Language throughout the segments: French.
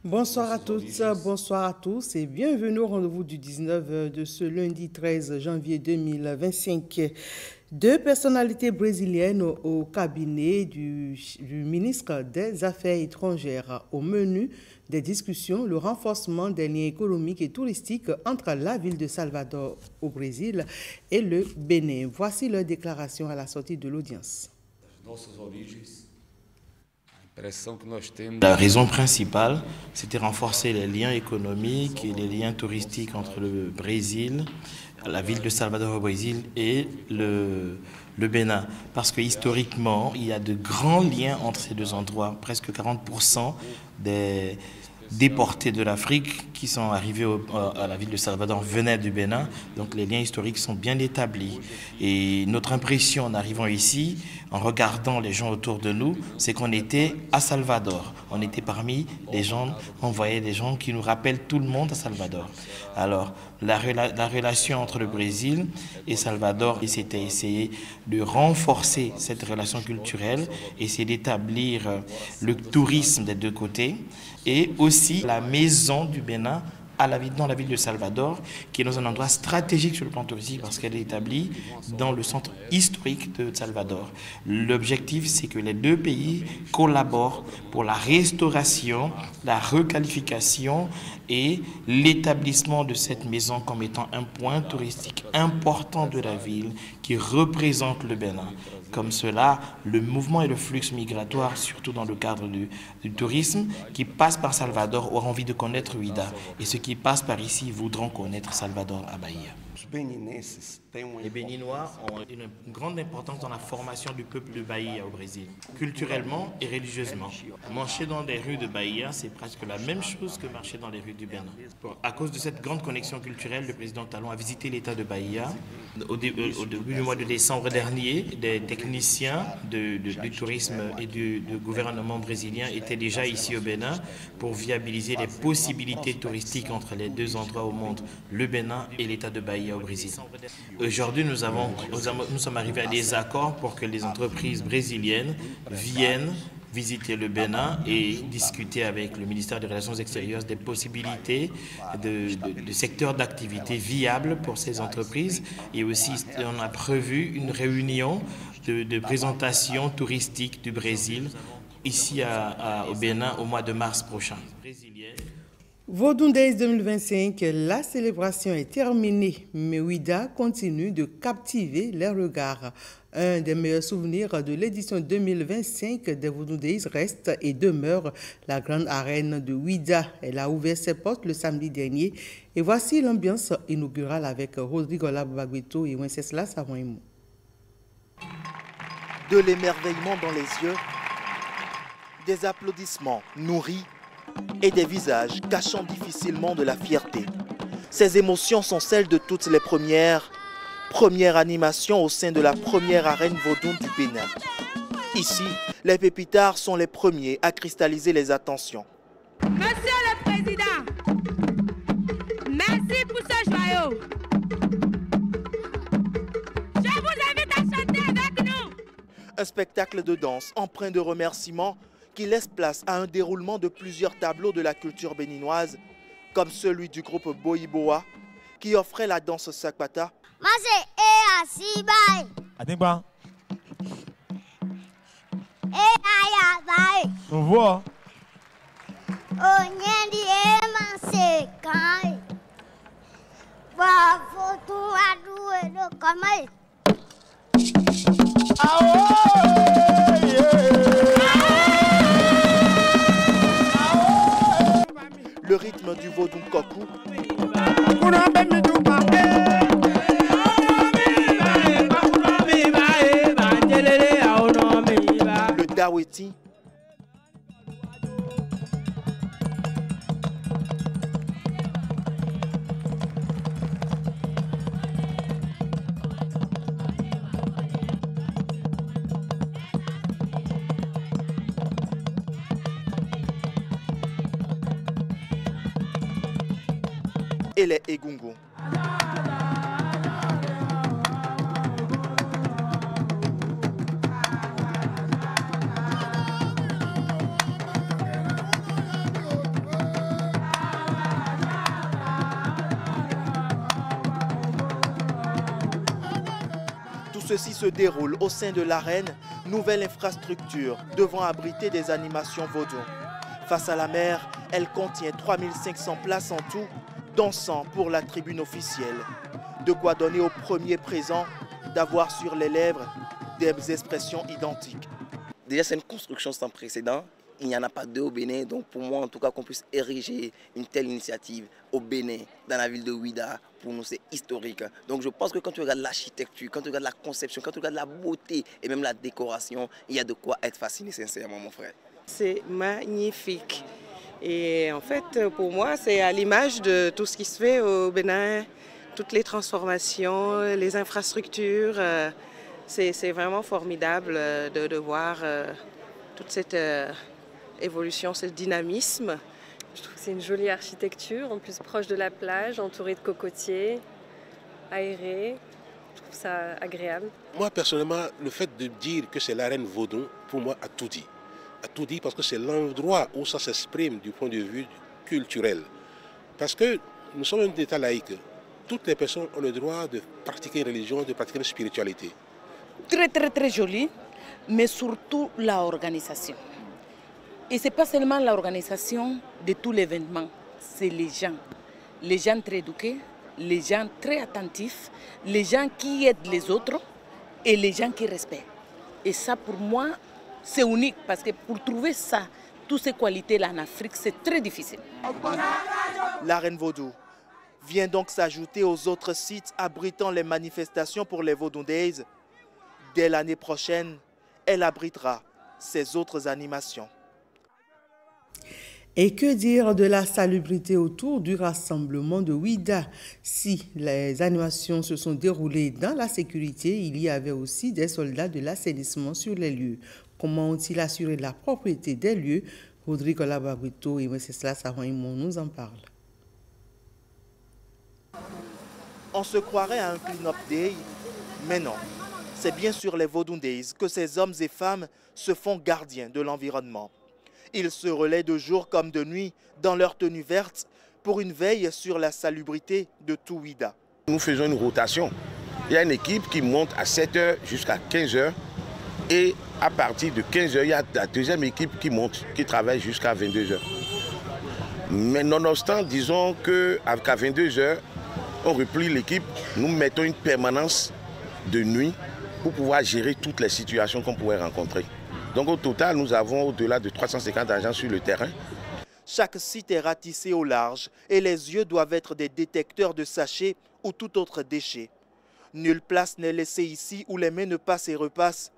Bonsoir à toutes, bonsoir à tous et bienvenue au rendez-vous du 19 de ce lundi 13 janvier 2025. Deux personnalités brésiliennes au cabinet du ministre des Affaires étrangères. Au menu des discussions, le renforcement des liens économiques et touristiques entre la ville de Salvador au Brésil et le Bénin. Voici leur déclaration à la sortie de l'audience. La raison principale, c'était renforcer les liens économiques et les liens touristiques entre le Brésil, la ville de Salvador au Brésil et le Bénin. Parce que historiquement, il y a de grands liens entre ces deux endroits. Presque 40% des déportés de l'Afrique qui sont arrivés à la ville de Salvador venaient du Bénin. Donc les liens historiques sont bien établis. Et notre impression en arrivant ici, en regardant les gens autour de nous, c'est qu'on était à Salvador. On était parmi les gens, on voyait des gens qui nous rappellent tout le monde à Salvador. Alors, la relation entre le Brésil et Salvador, c'était essayer de renforcer cette relation culturelle, essayer d'établir le tourisme des deux côtés et aussi la maison du Bénin dans la ville de Salvador, qui est dans un endroit stratégique sur le plan touristique parce qu'elle est établie dans le centre historique de Salvador. L'objectif, c'est que les deux pays collaborent pour la restauration, la requalification et l'établissement de cette maison comme étant un point touristique important de la ville qui représente le Bénin. Comme cela, le mouvement et le flux migratoire, surtout dans le cadre du tourisme, qui passe par Salvador, auront envie de connaître Huida. Et ceux qui passent par ici voudront connaître Salvador à Bahia. Les Béninois ont une grande importance dans la formation du peuple de Bahia au Brésil, culturellement et religieusement. Marcher dans les rues de Bahia, c'est presque la même chose que marcher dans les rues du Bénin. À cause de cette grande connexion culturelle, le président Talon a visité l'état de Bahia. Au début du mois de décembre dernier, des techniciens du tourisme et du gouvernement brésilien étaient déjà ici au Bénin pour viabiliser les possibilités touristiques entre les deux endroits au monde, le Bénin et l'état de Bahia au Brésil. Aujourd'hui, nous sommes arrivés à des accords pour que les entreprises brésiliennes viennent visiter le Bénin et discuter avec le ministère des Relations extérieures des possibilités de secteurs d'activité viables pour ces entreprises. Et aussi, on a prévu une réunion de présentation touristique du Brésil ici au Bénin au mois de mars prochain. Vodun Days 2025, la célébration est terminée, mais Huida continue de captiver les regards. Un des meilleurs souvenirs de l'édition 2025 des Vodun Days reste et demeure la grande arène de Huida. Elle a ouvert ses portes le samedi dernier et voici l'ambiance inaugurale avec Rodrigo Labagbeto et Wenceslas Savoimo. De l'émerveillement dans les yeux, des applaudissements nourris et des visages cachant difficilement de la fierté. Ces émotions sont celles de toutes les premières animations au sein de la première arène Vodun du Bénin. Ici, les pépitards sont les premiers à cristalliser les attentions. Monsieur le Président, merci pour ce joyau. Je vous invite à chanter avec nous. Un spectacle de danse empreint de remerciements qui laisse place à un déroulement de plusieurs tableaux de la culture béninoise, comme celui du groupe Boiboa, qui offrait la danse Sakpata. Le rythme du Vodun Koku, le Daweti, et les Egungun. ceci se déroule au sein de l'arène, nouvelle infrastructure devant abriter des animations vaudou. Face à la mer, elle contient 3500 places en tout, dont 100 pour la tribune officielle. De quoi donner aux premiers présents d'avoir sur les lèvres des expressions identiques. Déjà, c'est une construction sans précédent. Il n'y en a pas deux au Bénin. Donc pour moi, en tout cas, qu'on puisse ériger une telle initiative au Bénin, dans la ville de Ouidah, pour nous, c'est historique. Donc je pense que quand tu regardes l'architecture, quand tu regardes la conception, quand tu regardes la beauté et même la décoration, il y a de quoi être fasciné, sincèrement, mon frère. C'est magnifique. Et en fait, pour moi, c'est à l'image de tout ce qui se fait au Bénin, toutes les transformations, les infrastructures. C'est vraiment formidable de voir toute cette évolution, ce dynamisme. Je trouve que c'est une jolie architecture, en plus proche de la plage, entourée de cocotiers, aérée. Je trouve ça agréable. Moi, personnellement, le fait de dire que c'est l'arène vaudou, pour moi, a tout dit. A tout dit parce que c'est l'endroit où ça s'exprime du point de vue culturel. Parce que nous sommes un État laïque. Toutes les personnes ont le droit de pratiquer une religion, de pratiquer une spiritualité. Très, très, très joli, mais surtout l'organisation. Et ce n'est pas seulement l'organisation de tout l'événement, c'est les gens très éduqués, les gens très attentifs, les gens qui aident les autres et les gens qui respectent. Et ça, pour moi, c'est unique parce que pour trouver ça, toutes ces qualités-là en Afrique, c'est très difficile. L'arène vaudou vient donc s'ajouter aux autres sites abritant les manifestations pour les Vaudou Days. Dès l'année prochaine, elle abritera ses autres animations. Et que dire de la salubrité autour du rassemblement de Ouidah? Si les animations se sont déroulées dans la sécurité, il y avait aussi des soldats de l'assainissement sur les lieux. Comment ont-ils assuré la propriété des lieux? Rodrigo Lababrito et M. Savon-Imon nous en parlent. On se croirait à un clean-up day, mais non. C'est bien sur les Vaudou Days que ces hommes et femmes se font gardiens de l'environnement. Ils se relaient de jour comme de nuit dans leur tenue verte pour une veille sur la salubrité de tout Ouidah. Nous faisons une rotation. Il y a une équipe qui monte à 7h jusqu'à 15h et à partir de 15h, il y a la deuxième équipe qui monte, qui travaille jusqu'à 22h. Mais nonobstant, disons qu'à 22h, on replie l'équipe, nous mettons une permanence de nuit pour pouvoir gérer toutes les situations qu'on pourrait rencontrer. Donc au total, nous avons au-delà de 350 agents sur le terrain. Chaque site est ratissé au large et les yeux doivent être des détecteurs de sachets ou tout autre déchet. Nulle place n'est laissée ici où les mains ne passent et repassent.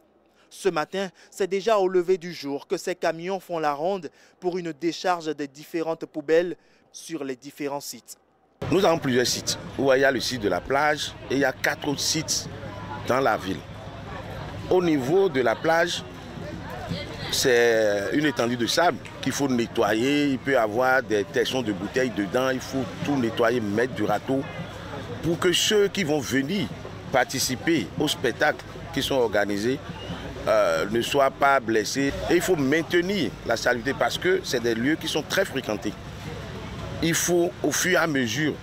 Ce matin, c'est déjà au lever du jour que ces camions font la ronde pour une décharge des différentes poubelles sur les différents sites. Nous avons plusieurs sites. Où il y a le site de la plage et il y a 4 autres sites dans la ville. Au niveau de la plage, c'est une étendue de sable qu'il faut nettoyer. Il peut y avoir des tessons de bouteilles dedans. Il faut tout nettoyer, mettre du râteau pour que ceux qui vont venir participer aux spectacles qui sont organisés ne soient pas blessés. Et il faut maintenir la salubrité parce que c'est des lieux qui sont très fréquentés. Il faut, au fur et à mesure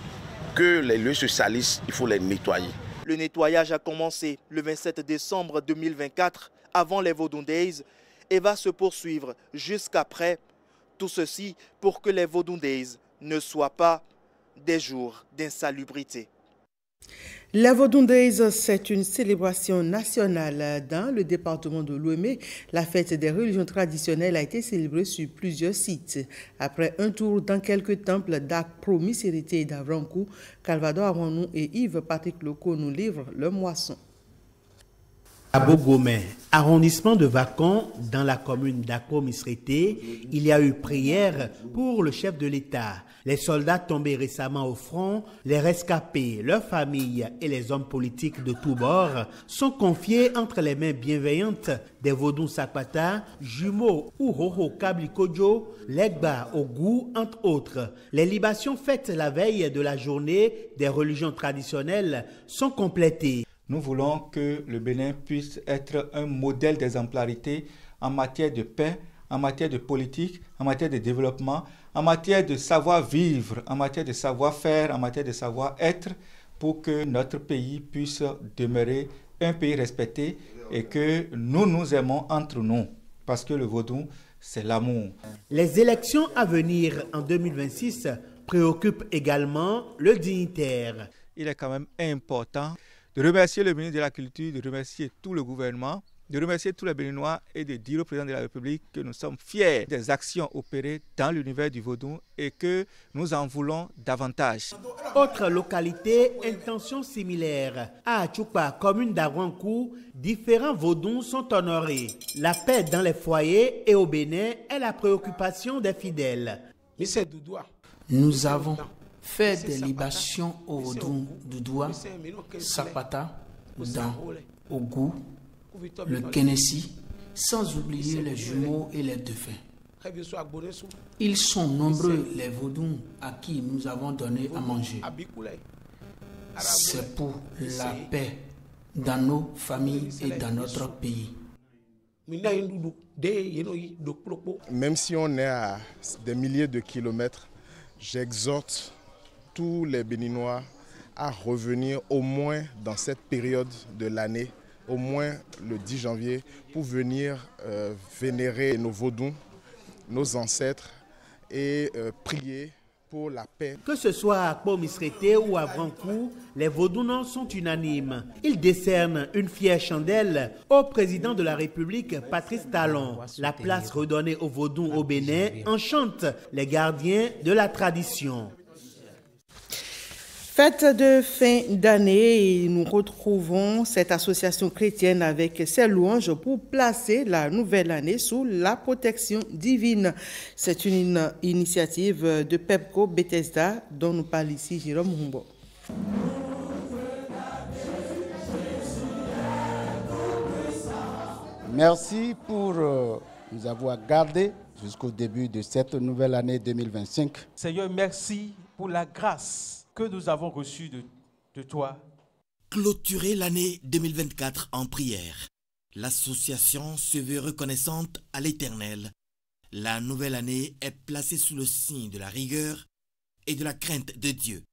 que les lieux se salissent, il faut les nettoyer. Le nettoyage a commencé le 27 décembre 2024, avant les Vaudou Days, et va se poursuivre jusqu'après. Tout ceci pour que les Vaudou Days ne soient pas des jours d'insalubrité. Les Vaudou Days, c'est une célébration nationale. Dans le département de l'Ouémé, la fête des religions traditionnelles a été célébrée sur plusieurs sites. Après un tour dans quelques temples d'Akpro, Misérité et d'Avrankou, Calvador Avanou et Yves-Patrick Loco nous livrent leur moisson. À Bogomé, arrondissement de Vacon, dans la commune d'Akpro-Misérité, il y a eu prière pour le chef de l'État. Les soldats tombés récemment au front, les rescapés, leurs familles et les hommes politiques de tous bords sont confiés entre les mains bienveillantes des Vaudou Sakpata, jumeaux Uhoho Kablikojo, Legba Ogou, entre autres. Les libations faites la veille de la journée des religions traditionnelles sont complétées. Nous voulons que le Bénin puisse être un modèle d'exemplarité en matière de paix, en matière de politique, en matière de développement, en matière de savoir-vivre, en matière de savoir-faire, en matière de savoir-être, pour que notre pays puisse demeurer un pays respecté et que nous nous aimons entre nous. Parce que le vaudou, c'est l'amour. Les élections à venir en 2026 préoccupent également le dignitaire. Il est quand même important de remercier le ministre de la Culture, de remercier tout le gouvernement, de remercier tous les Béninois et de dire au président de la République que nous sommes fiers des actions opérées dans l'univers du vaudou et que nous en voulons davantage. Autre localité, intention similaire. À Achoupa, commune d'Arankou, différents vaudous sont honorés. La paix dans les foyers et au Bénin est la préoccupation des fidèles. Nous avons fait des libations au vaudou Doudoua, Sapata, Dan, Ogou, le Kenessi, sans oublier les jumeaux et les défunts. Ils sont nombreux les vaudous à qui nous avons donné à manger. C'est pour la paix dans nos familles et dans notre pays. Même si on est à des milliers de kilomètres, j'exhorte tous les Béninois à revenir au moins dans cette période de l'année, au moins le 10 janvier, pour venir vénérer nos vaudous, nos ancêtres et prier pour la paix. Que ce soit à Kpo-Misrété ou à Brankou, les vaudounos sont unanimes. Ils décernent une fière chandelle au président de la République, Patrice Talon. La place redonnée aux vaudous au Bénin enchante les gardiens de la tradition. Fête de fin d'année et nous retrouvons cette association chrétienne avec ses louanges pour placer la nouvelle année sous la protection divine. C'est une initiative de Pepco Bethesda dont nous parle ici Jérôme Humbo. Merci pour nous avoir gardés jusqu'au début de cette nouvelle année 2025. Seigneur, merci pour la grâce que nous avons reçu de toi. Clôturer l'année 2024 en prière. L'association se veut reconnaissante à l'Éternel. La nouvelle année est placée sous le signe de la rigueur et de la crainte de Dieu.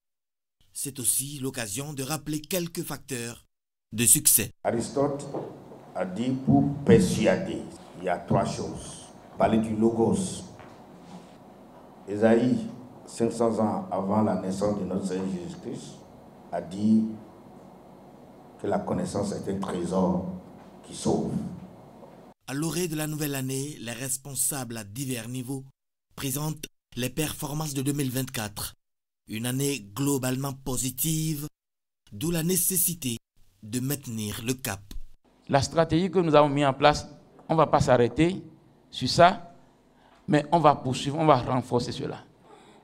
C'est aussi l'occasion de rappeler quelques facteurs de succès. Aristote a dit pour persuader, il y a trois choses. Parler du logos. Ésaïe, 500 ans avant la naissance de notre Seigneur Jésus-Christ, a dit que la connaissance est un trésor qui sauve. À l'orée de la nouvelle année, les responsables à divers niveaux présentent les performances de 2024. Une année globalement positive, d'où la nécessité de maintenir le cap. La stratégie que nous avons mise en place, on ne va pas s'arrêter sur ça, mais on va poursuivre, on va renforcer cela.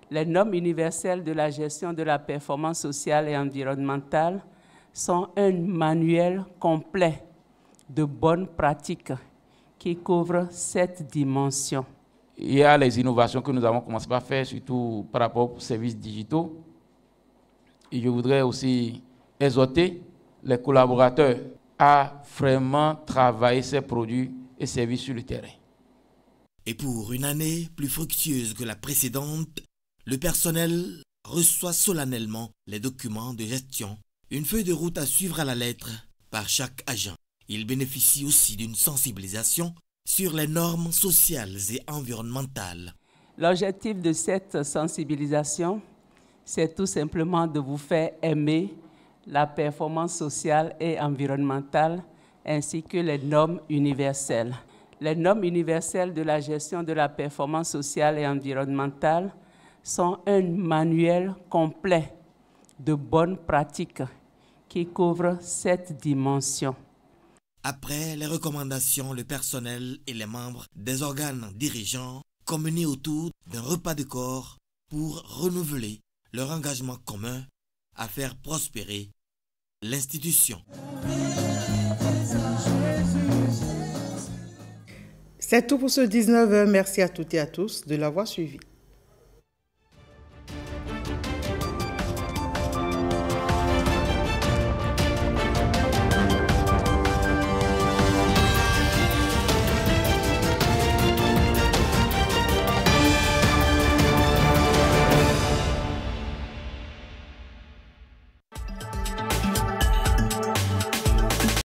Les normes universelles de la gestion de la performance sociale et environnementale sont un manuel complet de bonnes pratiques qui couvre 7 dimensions. Il y a les innovations que nous avons commencé à faire, surtout par rapport aux services digitaux. Et je voudrais aussi exhorter les collaborateurs à vraiment travailler ces produits et services sur le terrain. Et pour une année plus fructueuse que la précédente, le personnel reçoit solennellement les documents de gestion, une feuille de route à suivre à la lettre par chaque agent. Il bénéficie aussi d'une sensibilisation sur les normes sociales et environnementales. L'objectif de cette sensibilisation, c'est tout simplement de vous faire aimer la performance sociale et environnementale ainsi que les normes universelles. Les normes universelles de la gestion de la performance sociale et environnementale sont un manuel complet de bonnes pratiques qui couvre 7 dimensions. Après les recommandations, le personnel et les membres des organes dirigeants communient autour d'un repas de corps pour renouveler leur engagement commun à faire prospérer l'institution. C'est tout pour ce 19h. Merci à toutes et à tous de l'avoir suivi.